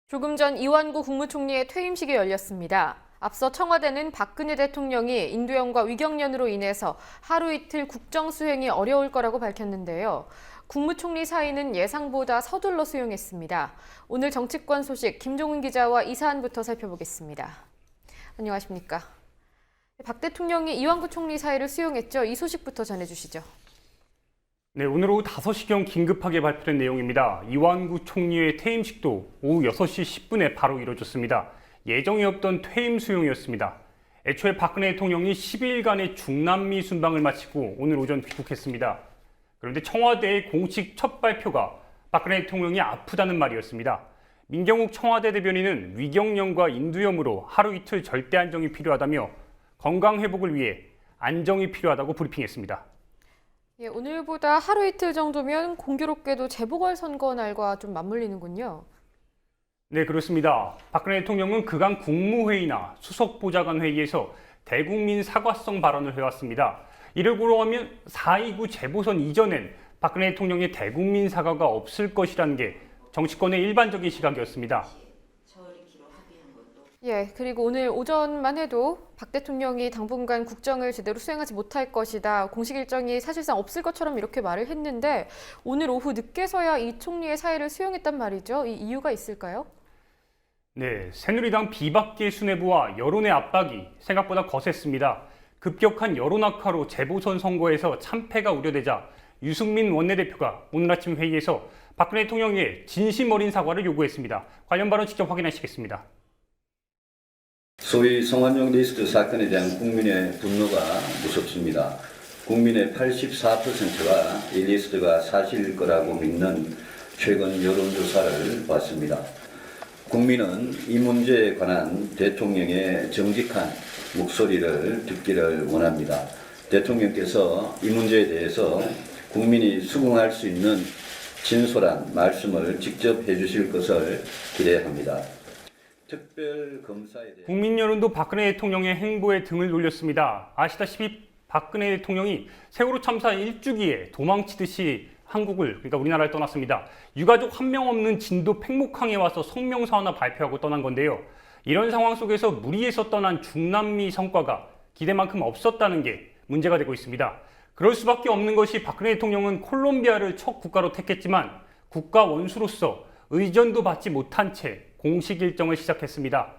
조금 전 이완구 국무총리의 퇴임식이 열렸습니다. 앞서 청와대는 박근혜 대통령이 인도연과 위경련으로 인해서 하루 이틀 국정 수행이 어려울 거라고 밝혔는데요. 국무총리 사의는 예상보다 서둘러 수용했습니다. 오늘 정치권 소식 김종훈 기자와 이 사안부터 살펴보겠습니다. 안녕하십니까? 박 대통령이 이완구 총리 사의를 수용했죠. 이 소식부터 전해주시죠. 네, 오늘 오후 5시경 긴급하게 발표된 내용입니다. 이완구 총리의 퇴임식도 오후 6시 10분에 바로 이뤄졌습니다. 예정이 없던 퇴임 수용이었습니다. 애초에 박근혜 대통령이 10일간의 중남미 순방을 마치고 오늘 오전 귀국했습니다. 그런데 청와대의 공식 첫 발표가 박근혜 대통령이 아프다는 말이었습니다. 민경욱 청와대 대변인은 위경련과 인두염으로 하루 이틀 절대 안정이 필요하다며 건강 회복을 위해 안정이 필요하다고 브리핑했습니다. 예, 오늘보다 하루 이틀 정도면 공교롭게도 재보궐선거 날과 좀 맞물리는군요. 네, 그렇습니다. 박근혜 대통령은 그간 국무회의나 수석보좌관 회의에서 대국민 사과성 발언을 해왔습니다. 이를 고려하면 4.29 재보선 이전엔 박근혜 대통령의 대국민 사과가 없을 것이라는 게 정치권의 일반적인 시각이었습니다. 예, 그리고 오늘 오전만 해도 박 대통령이 당분간 국정을 제대로 수행하지 못할 것이다. 공식 일정이 사실상 없을 것처럼 이렇게 말을 했는데 오늘 오후 늦게서야 이 총리의 사의를 수용했단 말이죠. 이 이유가 있을까요? 네, 새누리당 비박계 수뇌부와 여론의 압박이 생각보다 거셌습니다. 급격한 여론 악화로 재보선 선거에서 참패가 우려되자 유승민 원내대표가 오늘 아침 회의에서 박근혜 대통령에게 진심 어린 사과를 요구했습니다. 관련 발언 직접 확인하시겠습니다. 소위 성완종 리스트 사건에 대한 국민의 분노가 무섭습니다. 국민의 84%가 이 리스트가 사실일 거라고 믿는 최근 여론조사를 봤습니다. 국민은 이 문제에 관한 대통령의 정직한 목소리를 듣기를 원합니다. 대통령께서 이 문제에 대해서 국민이 수긍할 수 있는 진솔한 말씀을 직접 해주실 것을 기대합니다. 국민 여론도 박근혜 대통령의 행보에 등을 돌렸습니다. 아시다시피 박근혜 대통령이 세월호 참사 1주기에 도망치듯이 그러니까 우리나라를 떠났습니다. 유가족 한 명 없는 진도 팽목항에 와서 성명서 하나 발표하고 떠난 건데요. 이런 상황 속에서 무리해서 떠난 중남미 성과가 기대만큼 없었다는 게 문제가 되고 있습니다. 그럴 수밖에 없는 것이 박근혜 대통령은 콜롬비아를 첫 국가로 택했지만 국가 원수로서 의전도 받지 못한 채 공식 일정을 시작했습니다.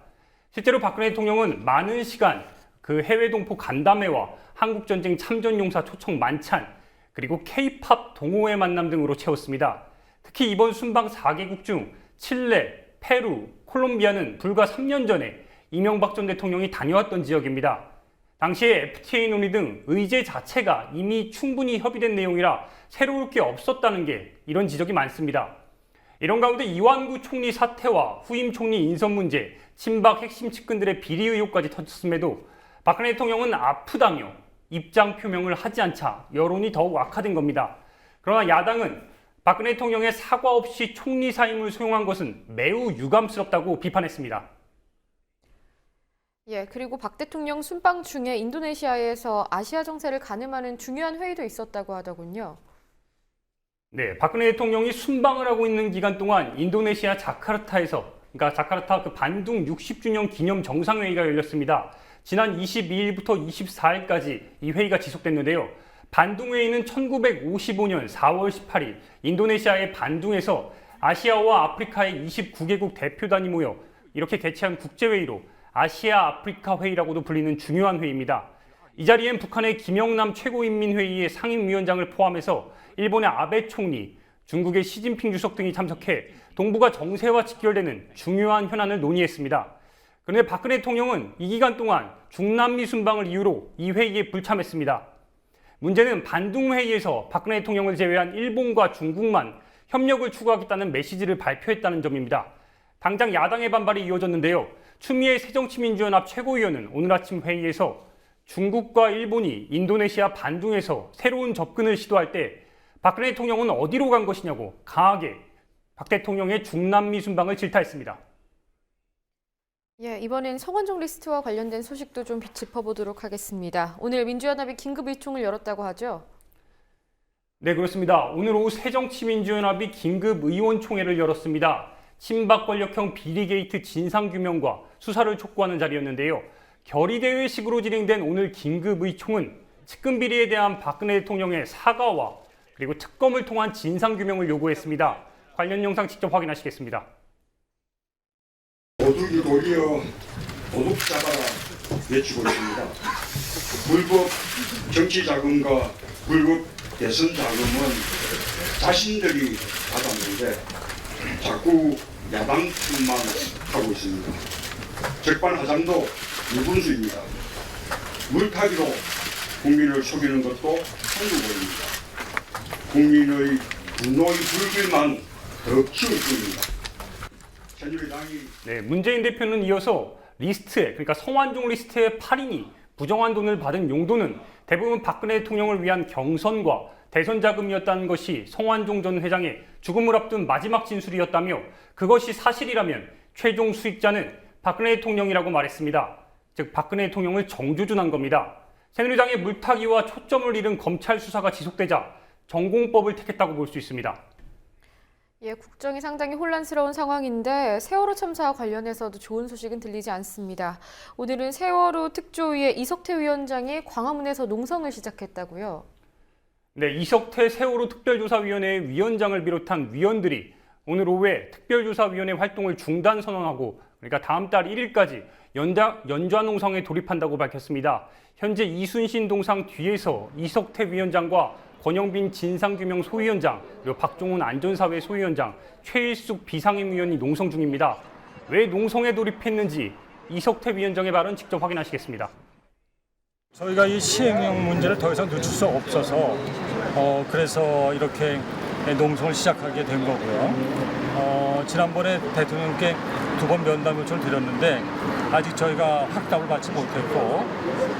실제로 박근혜 대통령은 많은 시간 그 해외 동포 간담회와 한국전쟁 참전용사 초청 만찬 그리고 K-팝 동호회 만남 등으로 채웠습니다. 특히 이번 순방 4개국 중 칠레, 페루, 콜롬비아는 불과 3년 전에 이명박 전 대통령이 다녀왔던 지역입니다. 당시에 FTA 논의 등 의제 자체가 이미 충분히 협의된 내용이라 새로울 게 없었다는 게 이런 지적이 많습니다. 이런 가운데 이완구 총리 사퇴와 후임 총리 인선 문제, 친박 핵심 측근들의 비리 의혹까지 터졌음에도 박근혜 대통령은 아프다며 입장 표명을 하지 않자 여론이 더욱 악화된 겁니다. 그러나 야당은 박근혜 대통령의 사과 없이 총리 사임을 수용한 것은 매우 유감스럽다고 비판했습니다. 예, 그리고 박 대통령 순방 중에 인도네시아에서 아시아 정세를 가늠하는 중요한 회의도 있었다고 하더군요. 네, 박근혜 대통령이 순방을 하고 있는 기간 동안 인도네시아 자카르타에서 자카르타 그 반둥 60주년 기념 정상회의가 열렸습니다. 지난 22일부터 24일까지 이 회의가 지속됐는데요. 반둥 회의는 1955년 4월 18일 인도네시아의 반둥에서 아시아와 아프리카의 29개국 대표단이 모여 이렇게 개최한 국제회의로 아시아 아프리카 회의라고도 불리는 중요한 회의입니다. 이 자리엔 북한의 김영남 최고인민회의의 상임위원장을 포함해서 일본의 아베 총리, 중국의 시진핑 주석 등이 참석해 동북아 정세와 직결되는 중요한 현안을 논의했습니다. 그런데 박근혜 대통령은 이 기간 동안 중남미 순방을 이유로 이 회의에 불참했습니다. 문제는 반둥 회의에서 박근혜 대통령을 제외한 일본과 중국만 협력을 추구하겠다는 메시지를 발표했다는 점입니다. 당장 야당의 반발이 이어졌는데요. 추미애 새정치민주연합 최고위원은 오늘 아침 회의에서 중국과 일본이 인도네시아 반둥에서 새로운 접근을 시도할 때 박근혜 대통령은 어디로 간 것이냐고 강하게 박 대통령의 중남미 순방을 질타했습니다. 예, 이번엔 성완종 리스트와 관련된 소식도 좀 짚어보도록 하겠습니다. 오늘 민주연합이 긴급 의총을 열었다고 하죠? 네, 그렇습니다. 오늘 오후 새정치민주연합이 긴급 의원총회를 열었습니다. 친박 권력형 비리 게이트 진상규명과 수사를 촉구하는 자리였는데요. 결의대회식으로 진행된 오늘 긴급의총은 측근 비리에 대한 박근혜 대통령의 사과와 그리고 특검을 통한 진상규명을 요구했습니다. 관련 영상 직접 확인하시겠습니다. 도둑이 도리어 도둑 잡아라 외치고 있습니다. 불법 정치 자금과 불법 대선 자금은 자신들이 받았는데 자꾸 야당 틈만 하고 있습니다. 적반하장도 무분수입니다. 물타기로 국민을 속이는 것도 한두 번입니다. 국민의 분노의 불길만 더 키울 뿐입니다. 새누리당이 네, 문재인 대표는 이어서 리스트에, 그러니까 성완종 리스트의 8인이 부정한 돈을 받은 용도는 대부분 박근혜 대통령을 위한 경선과 대선 자금이었다는 것이 성완종 전 회장의 죽음을 앞둔 마지막 진술이었다며 그것이 사실이라면 최종 수익자는 박근혜 대통령이라고 말했습니다. 즉 박근혜 대통령을 정주준한 겁니다. 새누리당의 물타기와 초점을 잃은 검찰 수사가 지속되자 전공법을 택했다고 볼 수 있습니다. 예, 국정이 상당히 혼란스러운 상황인데 세월호 참사와 관련해서도 좋은 소식은 들리지 않습니다. 오늘은 세월호 특조위의 이석태 위원장이 광화문에서 농성을 시작했다고요? 네, 이석태 세월호 특별조사위원회 위원장을 비롯한 위원들이 오늘 오후에 특별조사위원회 활동을 중단 선언하고 그러니까 다음 달 1일까지 연좌 농성에 돌입한다고 밝혔습니다. 현재 이순신 동상 뒤에서 이석태 위원장과 권영빈 진상규명 소위원장, 그리고 박종훈 안전사회 소위원장, 최일숙 비상임위원이 농성 중입니다. 왜 농성에 돌입했는지 이석태 위원장의 발언 직접 확인하시겠습니다. 저희가 이 시행령 문제를 더 이상 늦출 수 없어서 그래서 이렇게 농성을 시작하게 된 거고요. 지난번에 대통령께 2번 면담 요청을 드렸는데 아직 저희가 확답을 받지 못했고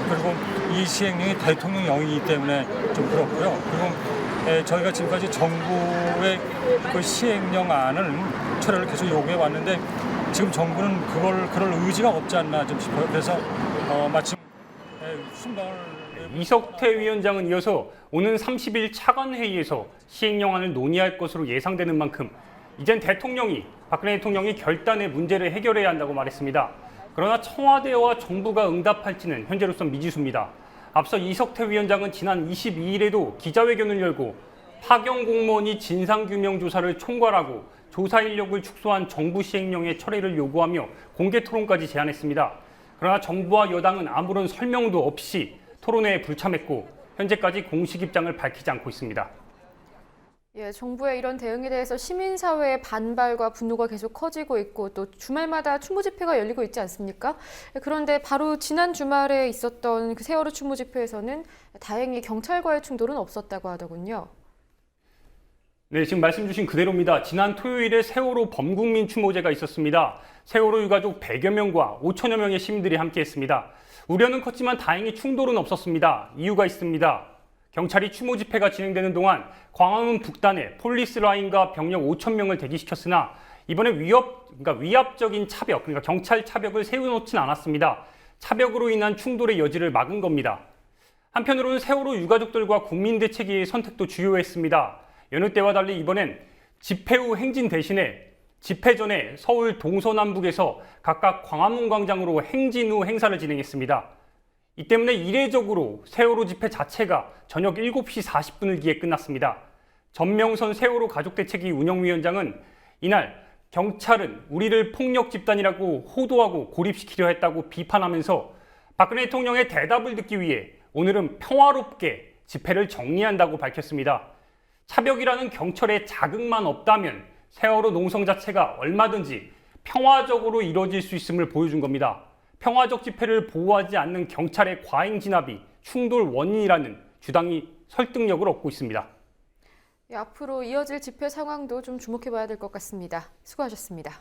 그리고 이 시행령이 대통령령이기 때문에 좀 그렇고요. 그리고 저희가 지금까지 정부의 그 시행령안을 철회를 계속 요구해 왔는데 지금 정부는 그럴 의지가 없지 않나 좀 싶어요. 그래서 마침 순방을 이석태 위원장은 이어서 오는 30일 차관회의에서 시행령안을 논의할 것으로 예상되는 만큼 이젠 박근혜 대통령이 결단의 문제를 해결해야 한다고 말했습니다. 그러나 청와대와 정부가 응답할지는 현재로선 미지수입니다. 앞서 이석태 위원장은 지난 22일에도 기자회견을 열고 파견 공무원이 진상규명 조사를 총괄하고 조사 인력을 축소한 정부 시행령의 철회를 요구하며 공개 토론까지 제안했습니다. 그러나 정부와 여당은 아무런 설명도 없이 토론회에 불참했고 현재까지 공식 입장을 밝히지 않고 있습니다. 예, 정부의 이런 대응에 대해서 시민사회의 반발과 분노가 계속 커지고 있고 또 주말마다 추모 집회가 열리고 있지 않습니까? 그런데 바로 지난 주말에 있었던 그 세월호 추모 집회에서는 다행히 경찰과의 충돌은 없었다고 하더군요. 네, 지금 말씀 주신 그대로입니다. 지난 토요일에 세월호 범국민 추모제가 있었습니다. 세월호 유가족 100여 명과 5천여 명의 시민들이 함께했습니다. 우려는 컸지만 다행히 충돌은 없었습니다. 이유가 있습니다. 경찰이 추모 집회가 진행되는 동안 광화문 북단에 폴리스 라인과 병력 5천 명을 대기시켰으나 이번에 위압적인 차벽, 그러니까 경찰 차벽을 세워놓진 않았습니다. 차벽으로 인한 충돌의 여지를 막은 겁니다. 한편으로는 세월호 유가족들과 국민대책위의 선택도 주요했습니다. 여느 때와 달리 이번엔 집회 후 행진 대신에 집회 전에 서울 동서남북에서 각각 광화문 광장으로 행진 후 행사를 진행했습니다. 이 때문에 이례적으로 세월호 집회 자체가 저녁 7시 40분을 기해 끝났습니다. 전명선 세월호 가족대책위 운영위원장은 이날 경찰은 우리를 폭력 집단이라고 호도하고 고립시키려 했다고 비판하면서 박근혜 대통령의 대답을 듣기 위해 오늘은 평화롭게 집회를 정리한다고 밝혔습니다. 차벽이라는 경찰의 자극만 없다면 세월호 농성 자체가 얼마든지 평화적으로 이루어질 수 있음을 보여준 겁니다. 평화적 집회를 보호하지 않는 경찰의 과잉 진압이 충돌 원인이라는 주장이 설득력을 얻고 있습니다. 예, 앞으로 이어질 집회 상황도 좀 주목해 봐야 될 것 같습니다. 수고하셨습니다.